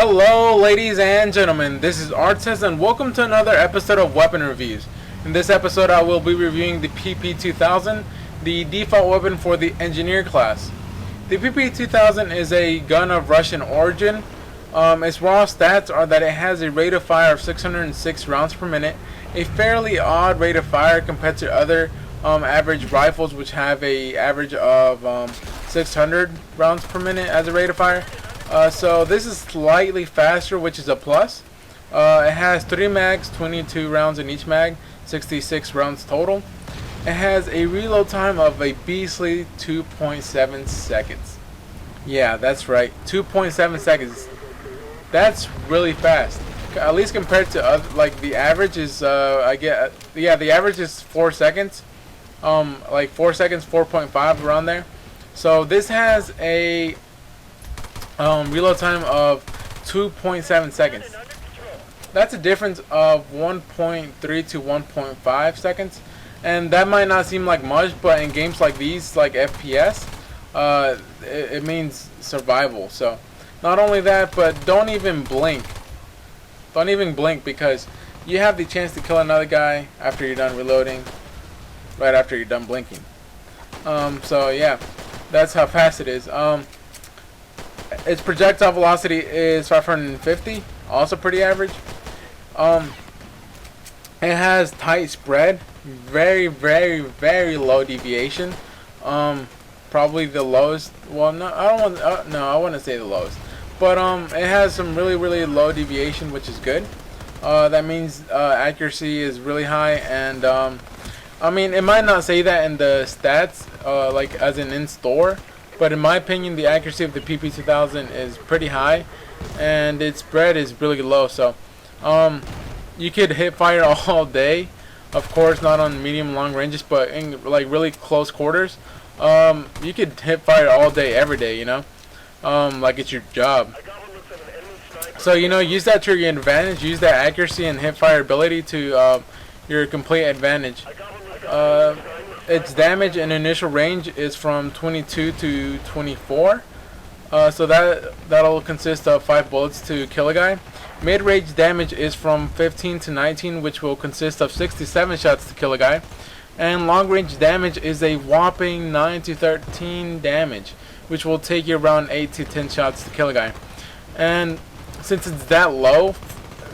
Hello ladies and gentlemen, this is Artis and welcome to another episode of Weapon Reviews. In this episode I will be reviewing the PP-2000, the default weapon for the Engineer class. The PP-2000 is a gun of Russian origin. Its raw stats are that it has a rate of fire of 606 rounds per minute, a fairly odd rate of fire compared to other average rifles which have a average of 600 rounds per minute as a rate of fire. So this is slightly faster, which is a plus. It has 3 mags, 22 rounds in each mag, 66 rounds total. It has a reload time of a beastly 2.7 seconds. Yeah, that's right, 2.7 seconds. That's really fast. At least compared to other, like the average is the average is 4 seconds. Like 4 seconds, 4.5 around there. So this has a reload time of 2.7 seconds. That's a difference of 1.3 to 1.5 seconds, and that might not seem like much, but in games like these, like FPS, it means survival. So not only that, but don't even blink, because you have the chance to kill another guy after you're done reloading, right after you're done blinking. So yeah, that's how fast it is. Its projectile velocity is 550, also pretty average. It has tight spread, very low deviation. Probably the lowest. Well, no, I wouldn't say the lowest, but it has some really low deviation, which is good. That means accuracy is really high, and I mean, it might not say that in the stats, like as in store. But in my opinion, the accuracy of the PP-2000 is pretty high, and its spread is really low. So, you could hit fire all day. Of course, not on medium long ranges, but in like really close quarters, you could hit fire all day, every day. You know, like it's your job. So use that to your advantage. Use that accuracy and hit fire ability to your complete advantage. Its damage and initial range is from 22 to 24, so that'll consist of 5 bullets to kill a guy. Mid-range damage is from 15 to 19, which will consist of 67 shots to kill a guy. And long-range damage is a whopping 9 to 13 damage, which will take you around 8 to 10 shots to kill a guy. And since it's that low,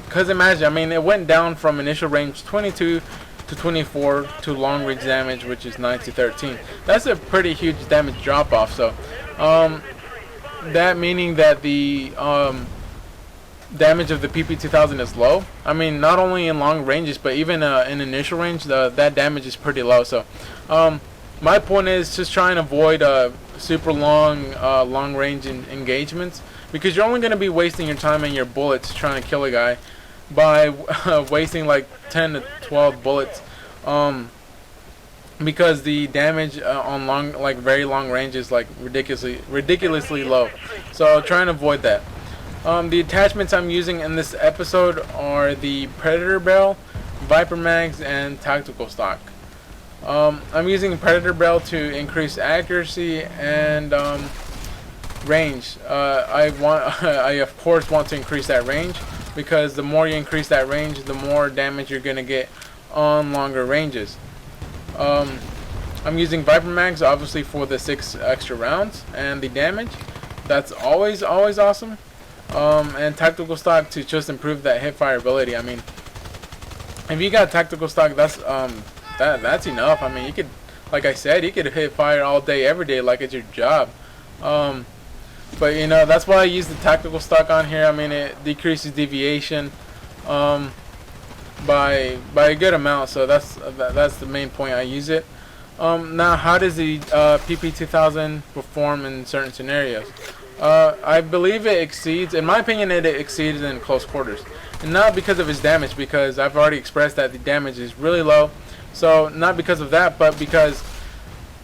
because imagine, I mean, it went down from initial range 22 to 24 to long range damage, which is 9 to 13. That's a pretty huge damage drop off. So that meaning that the damage of the PP-2000 is low. I mean, not only in long ranges, but even in initial range, that damage is pretty low. So my point is just try and avoid super long range engagements, because you're only going to be wasting your time and your bullets trying to kill a guy by wasting like 10 to 12 bullets, because the damage on very long range is like ridiculously low. So try and avoid that. The attachments I'm using in this episode are the Predator Barrel, Viper Mags, and Tactical Stock. I'm using Predator Barrel to increase accuracy and range. I of course want to increase that range, because the more you increase that range, the more damage you're gonna get on longer ranges. I'm using Viper Mags obviously for the 6 extra rounds and the damage. That's always awesome. And Tactical Stock to just improve that hip fire ability. I mean, if you got Tactical Stock, that's enough. I mean, you could, like I said, you could hit fire all day, every day, like it's your job. But that's why I use the Tactical Stock on here. I mean, it decreases deviation by a good amount, so that's the main point I use it. Now, how does the PP-2000 perform in certain scenarios? I believe it exceeds, in my opinion, it exceeds in close quarters, and not because of its damage, because I've already expressed that the damage is really low. So not because of that, but because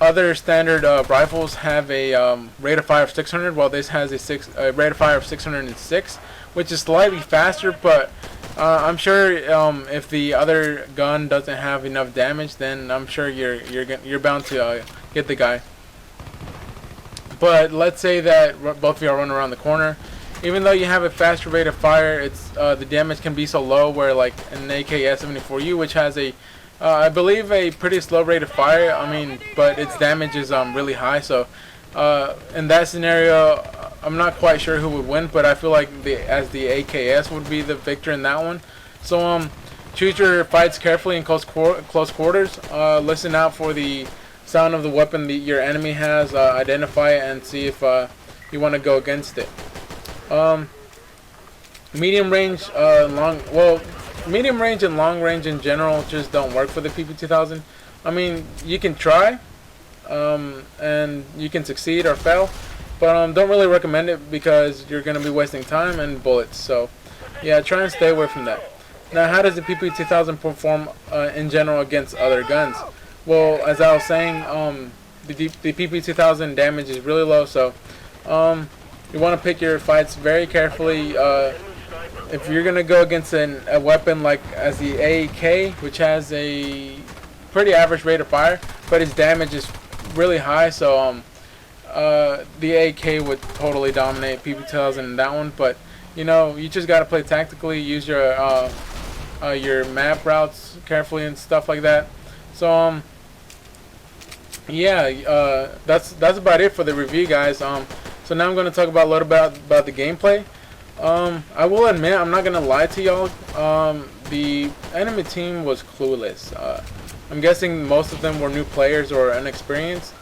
other standard rifles have a rate of fire of 600, while this has a rate of fire of 606, which is slightly faster. But I'm sure if the other gun doesn't have enough damage, then I'm sure you're bound to get the guy. But let's say that both of you are running around the corner. even though you have a faster rate of fire, it's the damage can be so low where like an AK-74U, which has a I believe a pretty slow rate of fire, I mean, but its damage is really high. So in that scenario, I'm not quite sure who would win, but I feel like the AKS would be the victor in that one. So choose your fights carefully in close quarters. Listen out for the sound of the weapon that your enemy has. Identify it and see if you want to go against it. Medium range, medium range and long range in general just don't work for the PP-2000. I mean, you can try, and you can succeed or fail, but don't really recommend it because you're going to be wasting time and bullets. So yeah, try and stay away from that. Now, how does the PP-2000 perform in general against other guns? Well, as I was saying, the PP-2000 damage is really low, so you want to pick your fights very carefully. If you're going to go against a weapon like as the AK, which has a pretty average rate of fire, but its damage is really high, so the AK would totally dominate PP-2000 in that one. But you know, you just got to play tactically, use your map routes carefully and stuff like that. So yeah, that's about it for the review, guys. So now I'm going to talk about a little bit about the gameplay. I will admit, I'm not gonna lie to y'all, the enemy team was clueless. I'm guessing most of them were new players or inexperienced.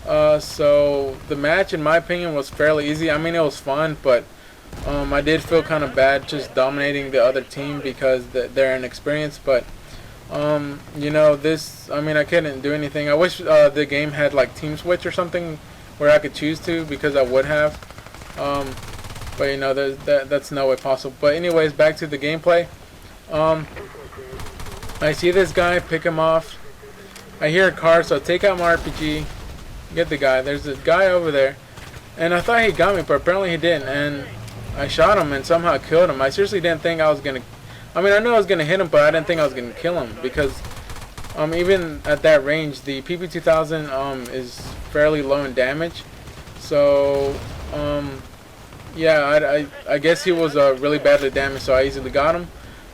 So the match, in my opinion, was fairly easy. I mean, it was fun, but I did feel kind of bad just dominating the other team because they're inexperienced. But you know, I mean, I couldn't do anything. I wish the game had like team switch or something where I could choose to, because I would have. But you know, that's no way possible. But anyways, back to the gameplay. I see this guy, pick him off. I hear a car, so take out my RPG, get the guy. There's a guy over there, and I thought he got me, but apparently he didn't. And I shot him and somehow killed him. I seriously didn't think I was gonna. I mean, I knew I was gonna hit him, but I didn't think I was gonna kill him, because even at that range, the PP-2000 is fairly low in damage. So yeah, I guess he was really badly damaged, so I easily got him.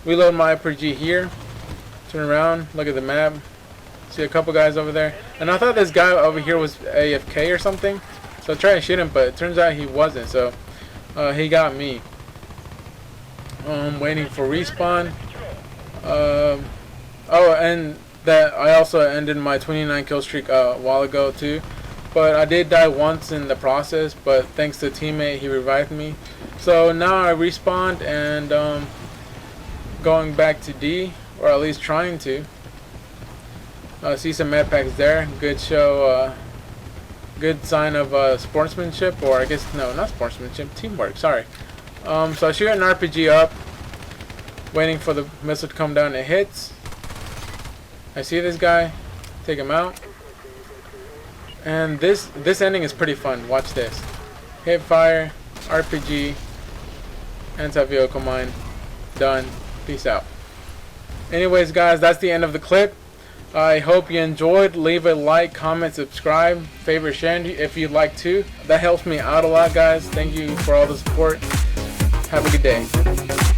Reload my RPG here. Turn around, look at the map. See a couple guys over there. And I thought this guy over here was AFK or something. So I tried to shoot him, but it turns out he wasn't. So he got me. Waiting for respawn. Oh, and that I also ended my 29 kill streak a while ago too. But I did die once in the process, but thanks to a teammate, he revived me. So now I respawned and going back to D, or at least trying to. See some med packs there. Good show, good sign of sportsmanship, or I guess, no, not sportsmanship, teamwork, sorry. So I shoot an RPG up, waiting for the missile to come down. It hits. I see this guy, take him out. And this ending is pretty fun. Watch this. Hit fire, RPG, anti-vehicle mine. Done. Peace out. Anyways, guys, that's the end of the clip. I hope you enjoyed. Leave a like, comment, subscribe, favorite, share if you'd like to. That helps me out a lot, guys. Thank you for all the support. Have a good day.